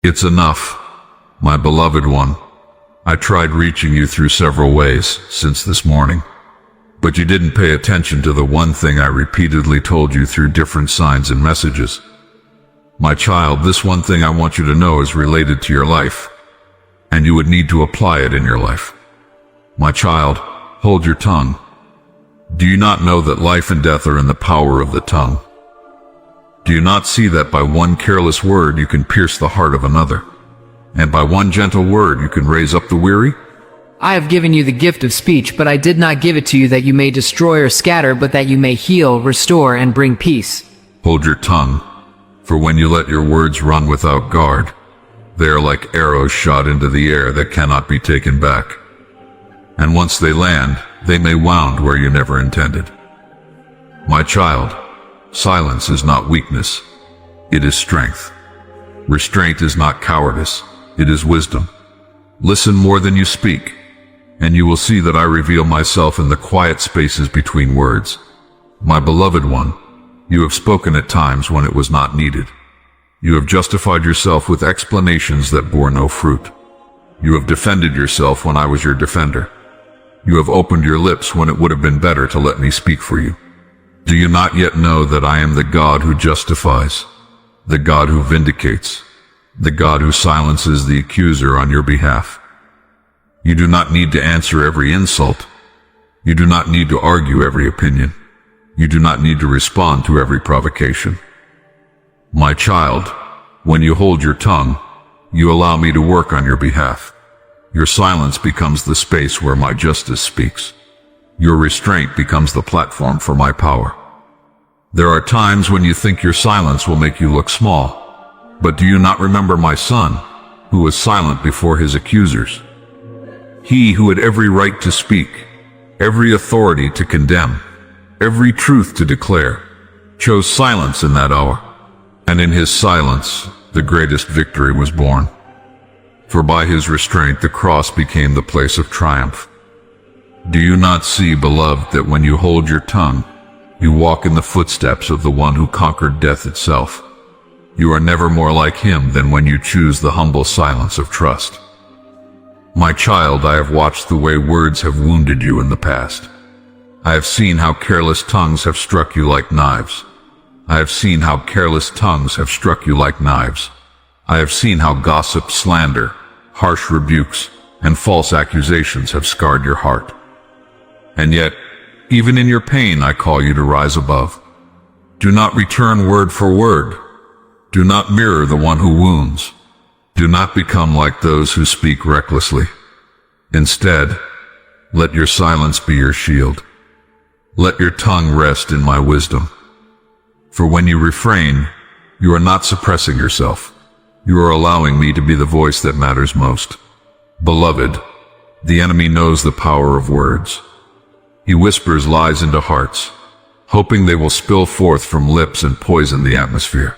It's enough, my beloved one. I tried reaching you through several ways since this morning, but you didn't pay attention to the one thing I repeatedly told you through different signs and messages. My child, this one thing I want you to know is related to your life, and you would need to apply it in your life. My child, hold your tongue. Do you not know that life and death are in the power of the tongue? Do you not see that by one careless word you can pierce the heart of another, and by one gentle word you can raise up the weary? I have given you the gift of speech, but I did not give it to you that you may destroy or scatter, but that you may heal, restore, and bring peace. Hold your tongue, for when you let your words run without guard, they are like arrows shot into the air that cannot be taken back. And once they land, they may wound where you never intended. My child, silence is not weakness, it is strength. Restraint is not cowardice, it is wisdom. Listen more than you speak, and you will see that I reveal myself in the quiet spaces between words. My beloved one, you have spoken at times when it was not needed. You have justified yourself with explanations that bore no fruit. You have defended yourself when I was your defender. You have opened your lips when it would have been better to let me speak for you. Do you not yet know that I am the God who justifies, the God who vindicates, the God who silences the accuser on your behalf? You do not need to answer every insult. You do not need to argue every opinion. You do not need to respond to every provocation. My child, when you hold your tongue, you allow me to work on your behalf. Your silence becomes the space where my justice speaks. Your restraint becomes the platform for my power. There are times when you think your silence will make you look small, but do you not remember my son, who was silent before his accusers? He who had every right to speak, every authority to condemn, every truth to declare, chose silence in that hour, and in his silence the greatest victory was born. For by his restraint the cross became the place of triumph. Do you not see, beloved, that when you hold your tongue, you walk in the footsteps of the one who conquered death itself? You are never more like him than when you choose the humble silence of trust. My child, I have watched the way words have wounded you in the past. I have seen how careless tongues have struck you like knives. I have seen how careless tongues have struck you like knives. I have seen how gossip, slander, harsh rebukes, and false accusations have scarred your heart. And yet, even in your pain, I call you to rise above. Do not return word for word. Do not mirror the one who wounds. Do not become like those who speak recklessly. Instead, let your silence be your shield. Let your tongue rest in my wisdom. For when you refrain, you are not suppressing yourself. You are allowing me to be the voice that matters most. Beloved, the enemy knows the power of words. He whispers lies into hearts, hoping they will spill forth from lips and poison the atmosphere.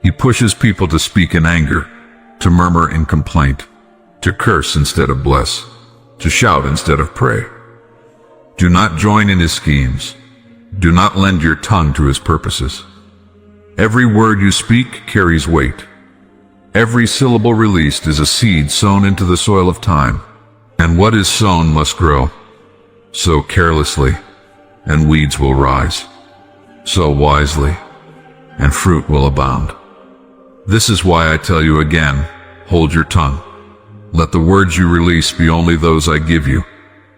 He pushes people to speak in anger, to murmur in complaint, to curse instead of bless, to shout instead of pray. Do not join in his schemes. Do not lend your tongue to his purposes. Every word you speak carries weight. Every syllable released is a seed sown into the soil of time, and what is sown must grow. Sow carelessly, and weeds will rise. Sow wisely, and fruit will abound. This is why I tell you again, hold your tongue. Let the words you release be only those I give you,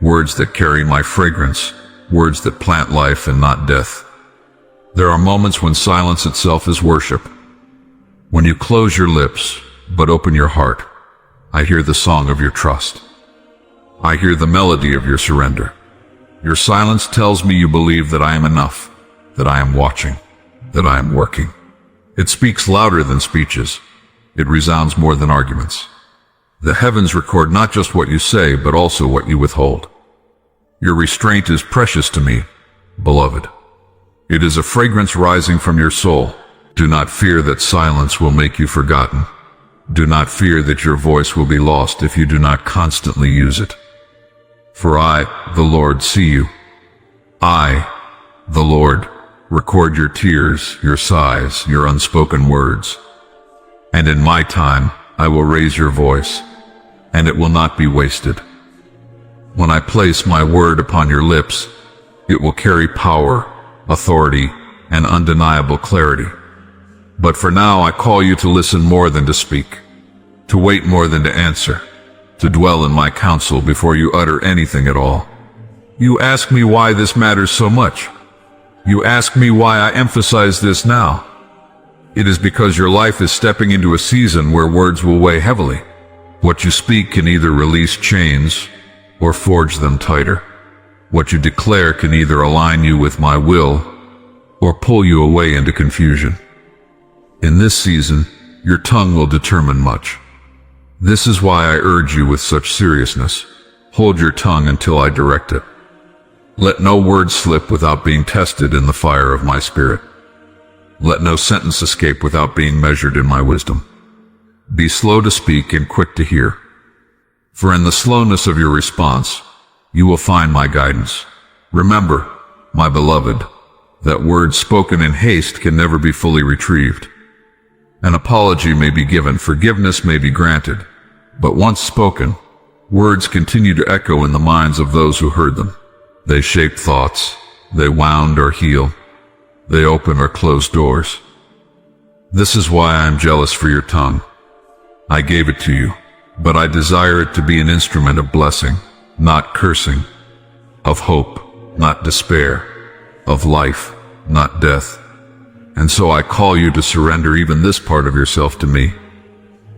words that carry my fragrance, words that plant life and not death. There are moments when silence itself is worship. When you close your lips, but open your heart, I hear the song of your trust. I hear the melody of your surrender. Your silence tells me you believe that I am enough, that I am watching, that I am working. It speaks louder than speeches. It resounds more than arguments. The heavens record not just what you say, but also what you withhold. Your restraint is precious to me, beloved. It is a fragrance rising from your soul. Do not fear that silence will make you forgotten. Do not fear that your voice will be lost if you do not constantly use it. For I, the Lord, see you. I, the Lord, record your tears, your sighs, your unspoken words. And in my time, I will raise your voice, and it will not be wasted. When I place my word upon your lips, it will carry power, authority, and undeniable clarity. But for now, I call you to listen more than to speak, to wait more than to answer, to dwell in my counsel before you utter anything at all. You ask me why this matters so much. You ask me why I emphasize this now. It is because your life is stepping into a season where words will weigh heavily. What you speak can either release chains or forge them tighter. What you declare can either align you with my will or pull you away into confusion. In this season, your tongue will determine much. This is why I urge you with such seriousness. Hold your tongue until I direct it. Let no word slip without being tested in the fire of my spirit. Let no sentence escape without being measured in my wisdom. Be slow to speak and quick to hear. For in the slowness of your response, you will find my guidance. Remember, my beloved, that words spoken in haste can never be fully retrieved. An apology may be given, forgiveness may be granted, but once spoken, words continue to echo in the minds of those who heard them. They shape thoughts, they wound or heal, they open or close doors. This is why I am jealous for your tongue. I gave it to you, but I desire it to be an instrument of blessing, not cursing, of hope, not despair, of life, not death. And so I call you to surrender even this part of yourself to me.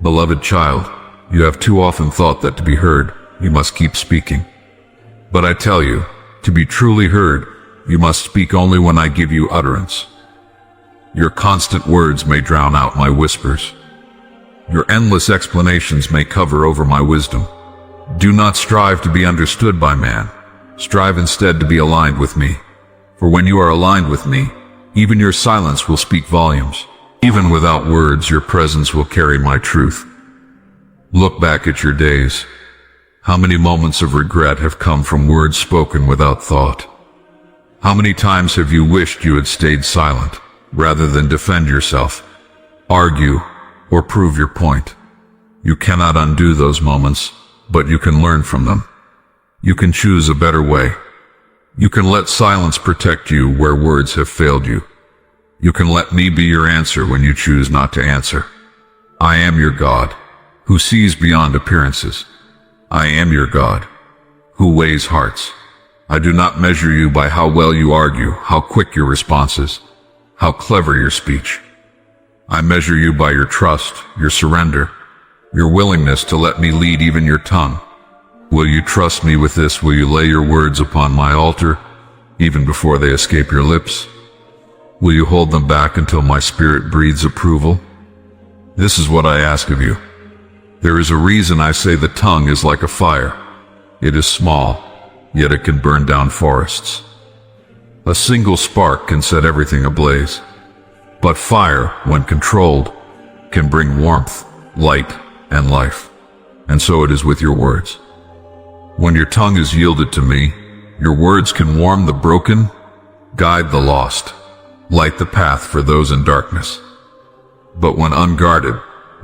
Beloved child, you have too often thought that to be heard, you must keep speaking. But I tell you, to be truly heard, you must speak only when I give you utterance. Your constant words may drown out my whispers. Your endless explanations may cover over my wisdom. Do not strive to be understood by man. Strive instead to be aligned with me. For when you are aligned with me, even your silence will speak volumes. Even without words, your presence will carry my truth. Look back at your days. How many moments of regret have come from words spoken without thought? How many times have you wished you had stayed silent, rather than defend yourself, argue, or prove your point? You cannot undo those moments, but you can learn from them. You can choose a better way. You can let silence protect you where words have failed you. You can let me be your answer when you choose not to answer. I am your God, who sees beyond appearances. I am your God, who weighs hearts. I do not measure you by how well you argue, how quick your response is, how clever your speech. I measure you by your trust, your surrender, your willingness to let me lead even your tongue. Will you trust me with this? Will you lay your words upon my altar, even before they escape your lips? Will you hold them back until my spirit breathes approval? This is what I ask of you. There is a reason I say the tongue is like a fire. It is small, yet it can burn down forests. A single spark can set everything ablaze. But fire, when controlled, can bring warmth, light, and life. And so it is with your words. When your tongue is yielded to me, your words can warm the broken, guide the lost, light the path for those in darkness. But when unguarded,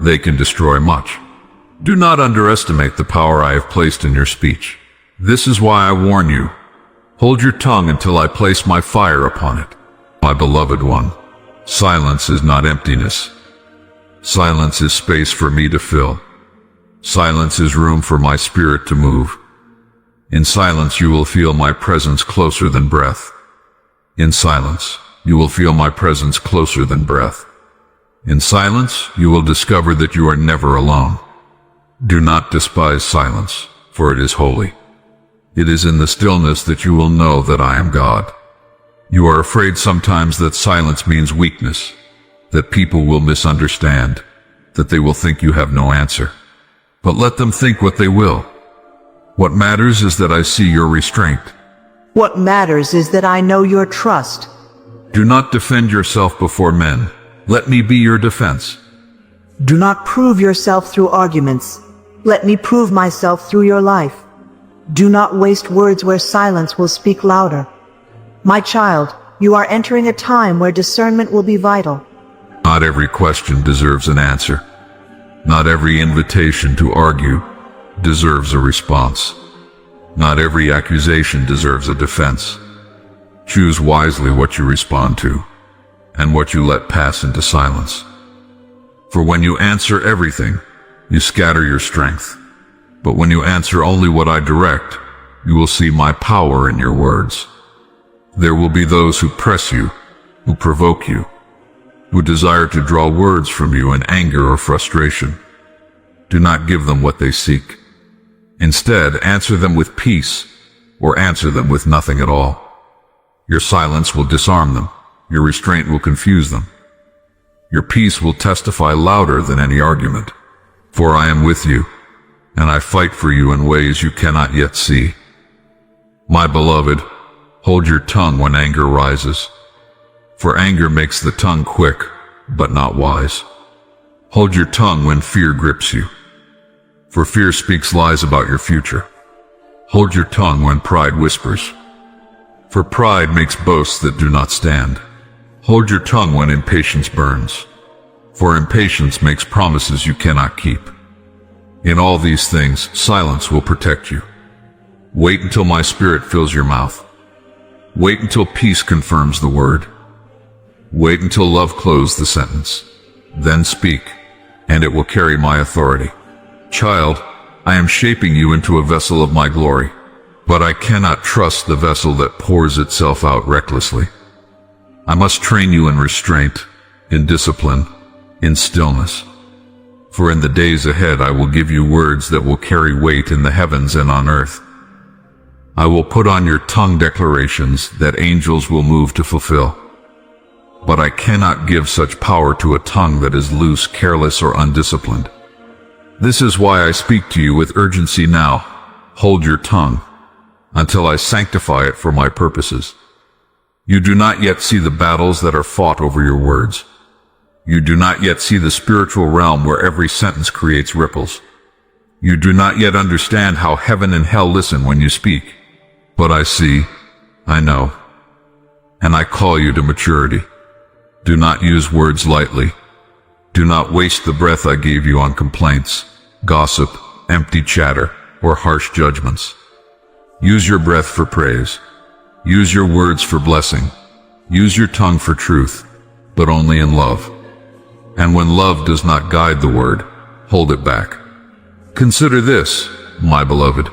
they can destroy much. Do not underestimate the power I have placed in your speech. This is why I warn you. Hold your tongue until I place my fire upon it. My beloved one, silence is not emptiness. Silence is space for me to fill. Silence is room for my spirit to move. In silence you will feel my presence closer than breath. In silence, you will feel my presence closer than breath. In silence, you will discover that you are never alone. Do not despise silence, for it is holy. It is in the stillness that you will know that I am God. You are afraid sometimes that silence means weakness, that people will misunderstand, that they will think you have no answer. But let them think what they will. What matters is that I see your restraint. What matters is that I know your trust. Do not defend yourself before men. Let me be your defense. Do not prove yourself through arguments. Let me prove myself through your life. Do not waste words where silence will speak louder. My child, you are entering a time where discernment will be vital. Not every question deserves an answer. Not every invitation to argue deserves a response. Not every accusation deserves a defense. Choose wisely what you respond to, and what you let pass into silence. For when you answer everything, you scatter your strength. But when you answer only what I direct, you will see my power in your words. There will be those who press you, who provoke you, who desire to draw words from you in anger or frustration. Do not give them what they seek. Instead, answer them with peace, or answer them with nothing at all. Your silence will disarm them. Your restraint will confuse them. Your peace will testify louder than any argument. For I am with you, and I fight for you in ways you cannot yet see. My beloved, hold your tongue when anger rises. For anger makes the tongue quick, but not wise. Hold your tongue when fear grips you. For fear speaks lies about your future. Hold your tongue when pride whispers. For pride makes boasts that do not stand. Hold your tongue when impatience burns. For impatience makes promises you cannot keep. In all these things, silence will protect you. Wait until my spirit fills your mouth. Wait until peace confirms the word. Wait until love closes the sentence. Then speak, and it will carry my authority. Child, I am shaping you into a vessel of my glory, but I cannot trust the vessel that pours itself out recklessly. I must train you in restraint, in discipline, in stillness. For in the days ahead I will give you words that will carry weight in the heavens and on earth. I will put on your tongue declarations that angels will move to fulfill. But I cannot give such power to a tongue that is loose, careless, or undisciplined. This is why I speak to you with urgency now. Hold your tongue, until I sanctify it for my purposes. You do not yet see the battles that are fought over your words. You do not yet see the spiritual realm where every sentence creates ripples. You do not yet understand how heaven and hell listen when you speak. But I see, I know, and I call you to maturity. Do not use words lightly. Do not waste the breath I gave you on complaints, gossip, empty chatter, or harsh judgments. Use your breath for praise. Use your words for blessing. Use your tongue for truth, but only in love. And when love does not guide the word, hold it back. Consider this, my beloved.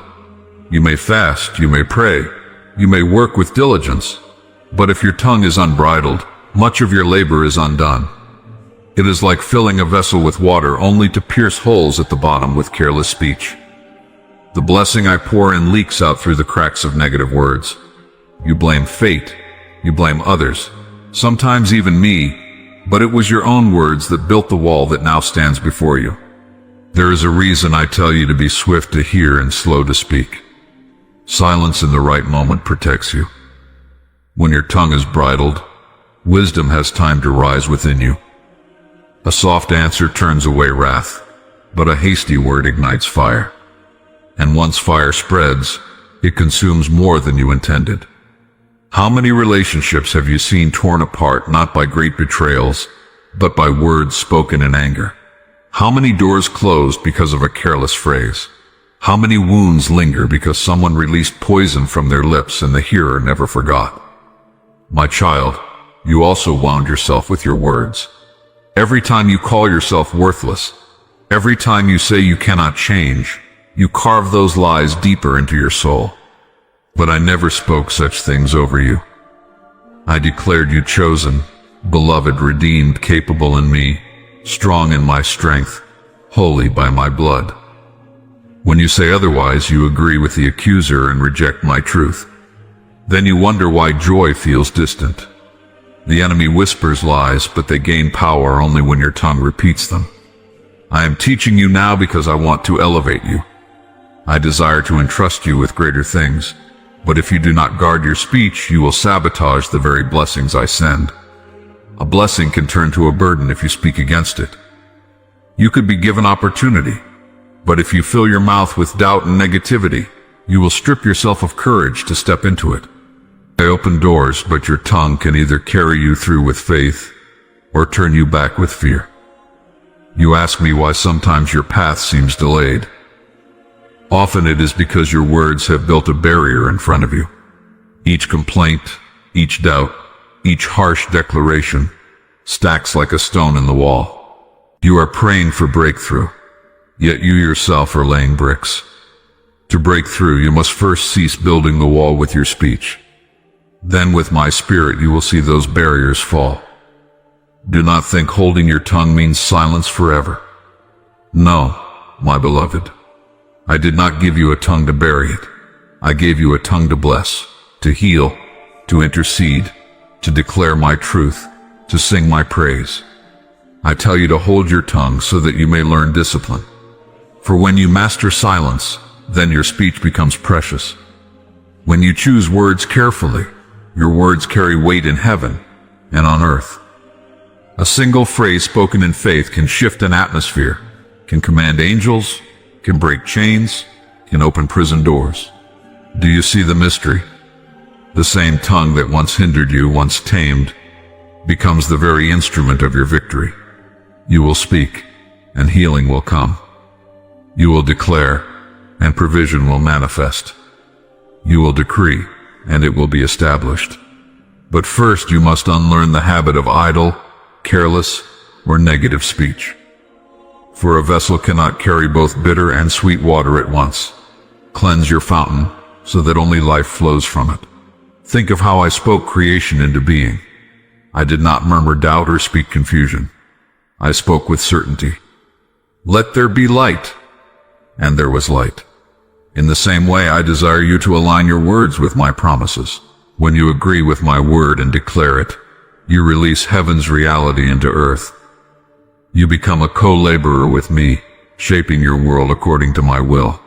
You may fast, you may pray, you may work with diligence, but if your tongue is unbridled, much of your labor is undone. It is like filling a vessel with water only to pierce holes at the bottom with careless speech. The blessing I pour in leaks out through the cracks of negative words. You blame fate, you blame others, sometimes even me, but it was your own words that built the wall that now stands before you. There is a reason I tell you to be swift to hear and slow to speak. Silence in the right moment protects you. When your tongue is bridled, wisdom has time to rise within you. A soft answer turns away wrath, but a hasty word ignites fire. And once fire spreads, it consumes more than you intended. How many relationships have you seen torn apart not by great betrayals, but by words spoken in anger? How many doors closed because of a careless phrase? How many wounds linger because someone released poison from their lips and the hearer never forgot? My child, you also wound yourself with your words. Every time you call yourself worthless, every time you say you cannot change, you carve those lies deeper into your soul. But I never spoke such things over you. I declared you chosen, beloved, redeemed, capable in me, strong in my strength, holy by my blood. When you say otherwise, you agree with the accuser and reject my truth. Then you wonder why joy feels distant. The enemy whispers lies, but they gain power only when your tongue repeats them. I am teaching you now because I want to elevate you. I desire to entrust you with greater things. But if you do not guard your speech, you will sabotage the very blessings I send. A blessing can turn to a burden if you speak against it. You could be given opportunity, but if you fill your mouth with doubt and negativity, you will strip yourself of courage to step into it. I open doors, but your tongue can either carry you through with faith or turn you back with fear. You ask me why sometimes your path seems delayed. Often it is because your words have built a barrier in front of you. Each complaint, each doubt, each harsh declaration stacks like a stone in the wall. You are praying for breakthrough, yet you yourself are laying bricks. To break through, you must first cease building the wall with your speech. Then with my spirit you will see those barriers fall. Do not think holding your tongue means silence forever. No, my beloved. I did not give you a tongue to bury it. I gave you a tongue to bless, to heal, to intercede, to declare my truth, to sing my praise. I tell you to hold your tongue so that you may learn discipline. For when you master silence, then your speech becomes precious. When you choose words carefully, your words carry weight in heaven and on earth. A single phrase spoken in faith can shift an atmosphere, can command angels, can break chains, can open prison doors. Do you see the mystery? The same tongue that once hindered you, once tamed, becomes the very instrument of your victory. You will speak, and healing will come. You will declare, and provision will manifest. You will decree, and it will be established. But first you must unlearn the habit of idle, careless, or negative speech. For a vessel cannot carry both bitter and sweet water at once. Cleanse your fountain, so that only life flows from it. Think of how I spoke creation into being. I did not murmur doubt or speak confusion. I spoke with certainty. Let there be light. And there was light. In the same way, I desire you to align your words with my promises. When you agree with my word and declare it, you release heaven's reality into earth. You become a co-laborer with me, shaping your world according to my will.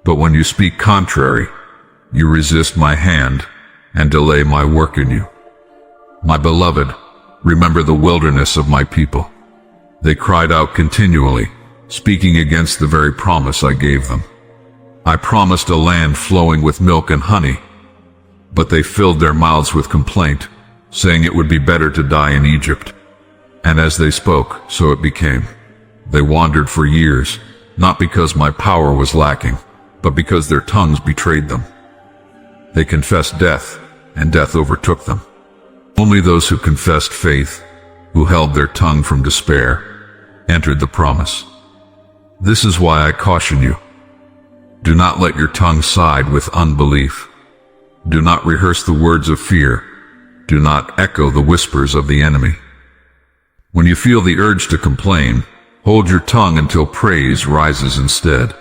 But when you speak contrary, you resist my hand and delay my work in you. My beloved, remember the wilderness of my people. They cried out continually, speaking against the very promise I gave them. I promised a land flowing with milk and honey, but they filled their mouths with complaint, saying it would be better to die in Egypt. And as they spoke, so it became. They wandered for years, not because my power was lacking, but because their tongues betrayed them. They confessed death, and death overtook them. Only those who confessed faith, who held their tongue from despair, entered the promise. This is why I caution you. Do not let your tongue side with unbelief. Do not rehearse the words of fear. Do not echo the whispers of the enemy. When you feel the urge to complain, hold your tongue until praise rises instead.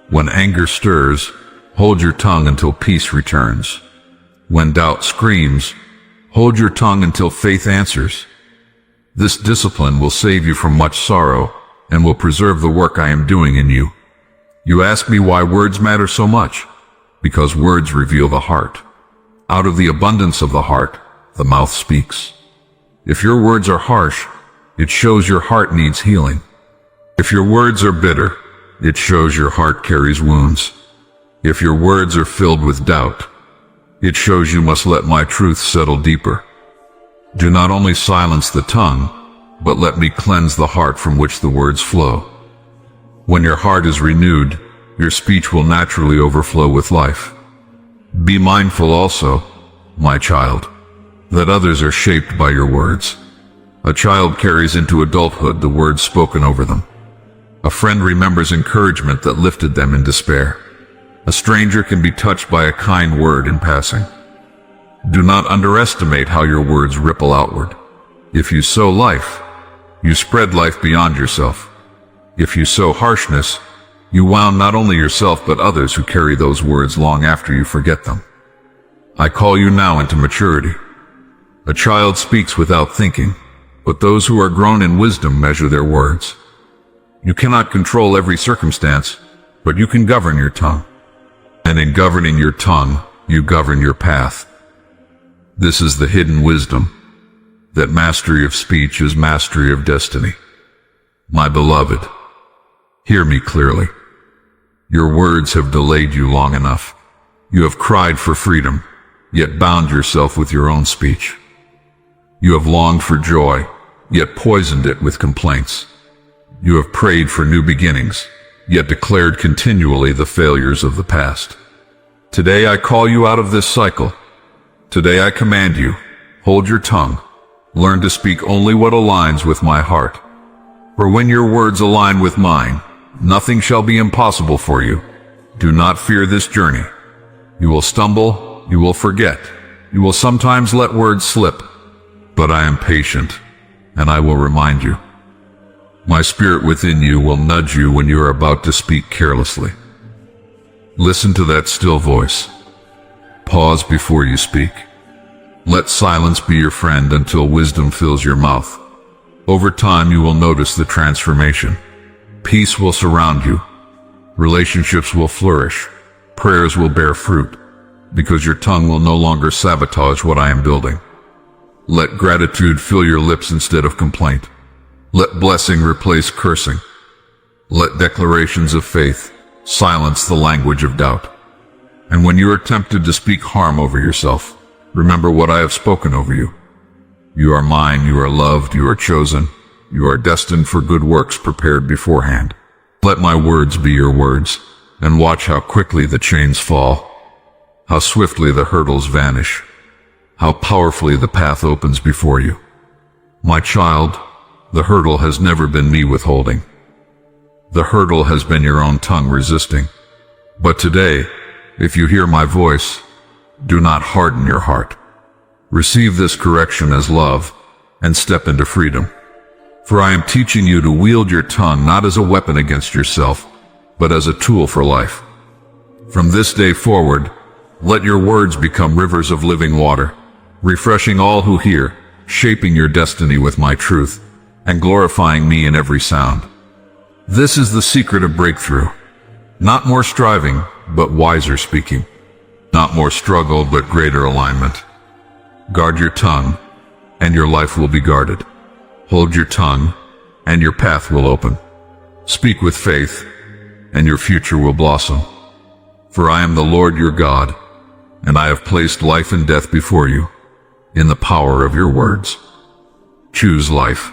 When anger stirs, hold your tongue until peace returns. When doubt screams, hold your tongue until faith answers. This discipline will save you from much sorrow and will preserve the work I am doing in you. You ask me why words matter so much? Because words reveal the heart. Out of the abundance of the heart, the mouth speaks. If your words are harsh, it shows your heart needs healing. If your words are bitter, it shows your heart carries wounds. If your words are filled with doubt, it shows you must let my truth settle deeper. Do not only silence the tongue, but let me cleanse the heart from which the words flow. When your heart is renewed, your speech will naturally overflow with life. Be mindful also, my child, that others are shaped by your words. A child carries into adulthood the words spoken over them. A friend remembers encouragement that lifted them in despair. A stranger can be touched by a kind word in passing. Do not underestimate how your words ripple outward. If you sow life, you spread life beyond yourself. If you sow harshness, you wound not only yourself but others who carry those words long after you forget them. I call you now into maturity. A child speaks without thinking, but those who are grown in wisdom measure their words. You cannot control every circumstance, but you can govern your tongue. And in governing your tongue, you govern your path. This is the hidden wisdom, that mastery of speech is mastery of destiny. My beloved, hear me clearly. Your words have delayed you long enough. You have cried for freedom, yet bound yourself with your own speech. You have longed for joy, yet poisoned it with complaints. You have prayed for new beginnings, yet declared continually the failures of the past. Today I call you out of this cycle. Today I command you, hold your tongue. Learn to speak only what aligns with my heart. For when your words align with mine, nothing shall be impossible for you. Do not fear this journey. You will stumble, you will forget, you will sometimes let words slip, but I am patient, and I will remind you. My spirit within you will nudge you when you are about to speak carelessly. Listen to that still voice. Pause before you speak. Let silence be your friend until wisdom fills your mouth. Over time you will notice the transformation. Peace will surround you. Relationships will flourish. Prayers will bear fruit, because your tongue will no longer sabotage what I am building. Let gratitude fill your lips instead of complaint. Let blessing replace cursing. Let declarations of faith silence the language of doubt. And when you are tempted to speak harm over yourself, remember what I have spoken over you. You are mine, you are loved, you are chosen, you are destined for good works prepared beforehand. Let my words be your words, and watch how quickly the chains fall, how swiftly the hurdles vanish, how powerfully the path opens before you. My child, the hurdle has never been me withholding. The hurdle has been your own tongue resisting. But today, if you hear my voice, do not harden your heart. Receive this correction as love, and step into freedom. For I am teaching you to wield your tongue not as a weapon against yourself, but as a tool for life. From this day forward, let your words become rivers of living water, refreshing all who hear, shaping your destiny with my truth, and glorifying me in every sound. This is the secret of breakthrough. Not more striving, but wiser speaking. Not more struggle, but greater alignment. Guard your tongue, and your life will be guarded. Hold your tongue, and your path will open. Speak with faith, and your future will blossom. For I am the Lord your God, and I have placed life and death before you, in the power of your words. Choose life.